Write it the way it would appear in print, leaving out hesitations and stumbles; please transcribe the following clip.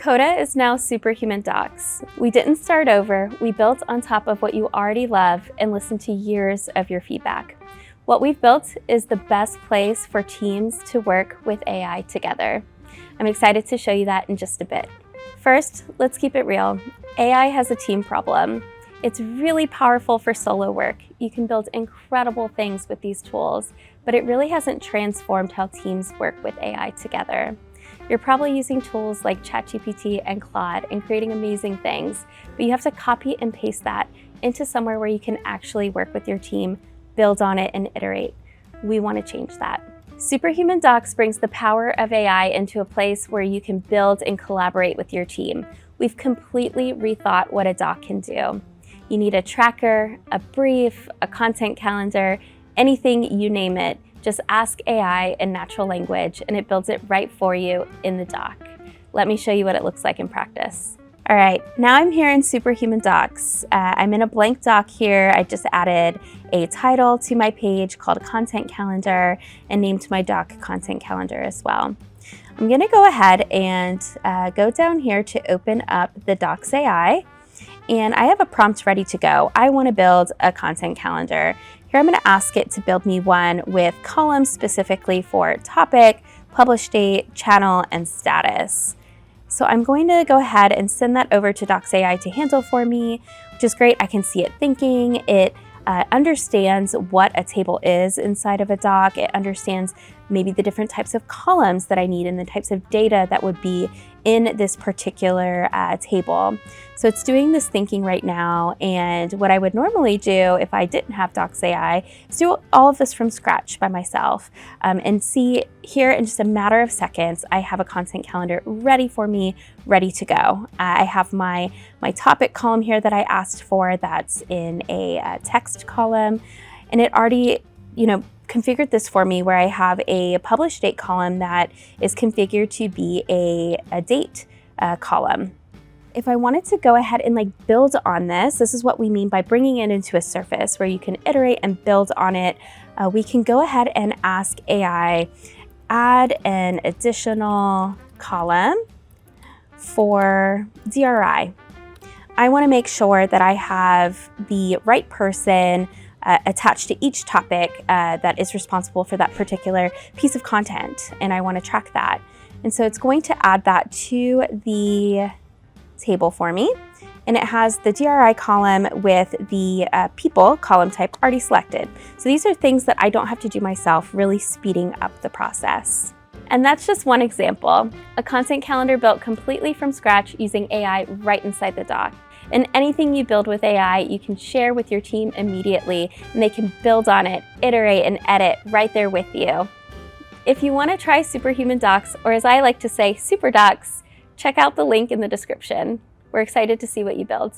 Coda is now Superhuman Docs. We didn't start over, we built on top of what you already love and listened to years of your feedback. What we've built is the best place for teams to work with AI together. I'm excited to show you that in just a bit. First, let's keep it real. AI has a team problem. It's really powerful for solo work. You can build incredible things with these tools, but it really hasn't transformed how teams work with AI together. You're probably using tools like ChatGPT and Claude and creating amazing things, but you have to copy and paste that into somewhere where you can actually work with your team, build on it, and iterate. We want to change that. Superhuman Docs brings the power of AI into a place where you can build and collaborate with your team. We've completely rethought what a doc can do. You need a tracker, a brief, a content calendar, anything you name it. Just ask AI in natural language and it builds it right for you in the doc. Let me show you what it looks like in practice. All right, now I'm here in Superhuman Docs. I'm in a blank doc here. I just added a title to my page called Content Calendar and named my doc Content Calendar as well. I'm gonna go ahead and go down here to open up the Docs AI. And I have a prompt ready to go. I wanna build a content calendar. Here I'm gonna ask it to build me one with columns specifically for topic, publish date, channel, and status. So I'm going to go ahead and send that over to Docs AI to handle for me, which is great. I can see it thinking. It understands what a table is inside of a doc. It understands maybe the different types of columns that I need and the types of data that would be in this particular table. So it's doing this thinking right now, and what I would normally do if I didn't have Docs AI is do all of this from scratch by myself and see here in just a matter of seconds, I have a content calendar ready for me, ready to go. I have my topic column here that I asked for that's in a text column, and it already, configured this for me where I have a publish date column that is configured to be a date column. If I wanted to go ahead and build on this is what we mean by bringing it into a surface where you can iterate and build on it. We can go ahead and ask AI, add an additional column for DRI. I want to make sure that I have the right person attached to each topic that is responsible for that particular piece of content, and I want to track that. And so it's going to add that to the table for me, and it has the DRI column with the people column type already selected. So these are things that I don't have to do myself, really speeding up the process. And that's just one example, a content calendar built completely from scratch using AI right inside the doc. And anything you build with AI, you can share with your team immediately, and they can build on it, iterate, and edit right there with you. If you want to try Superhuman Docs, or as I like to say, Super Docs, check out the link in the description. We're excited to see what you build.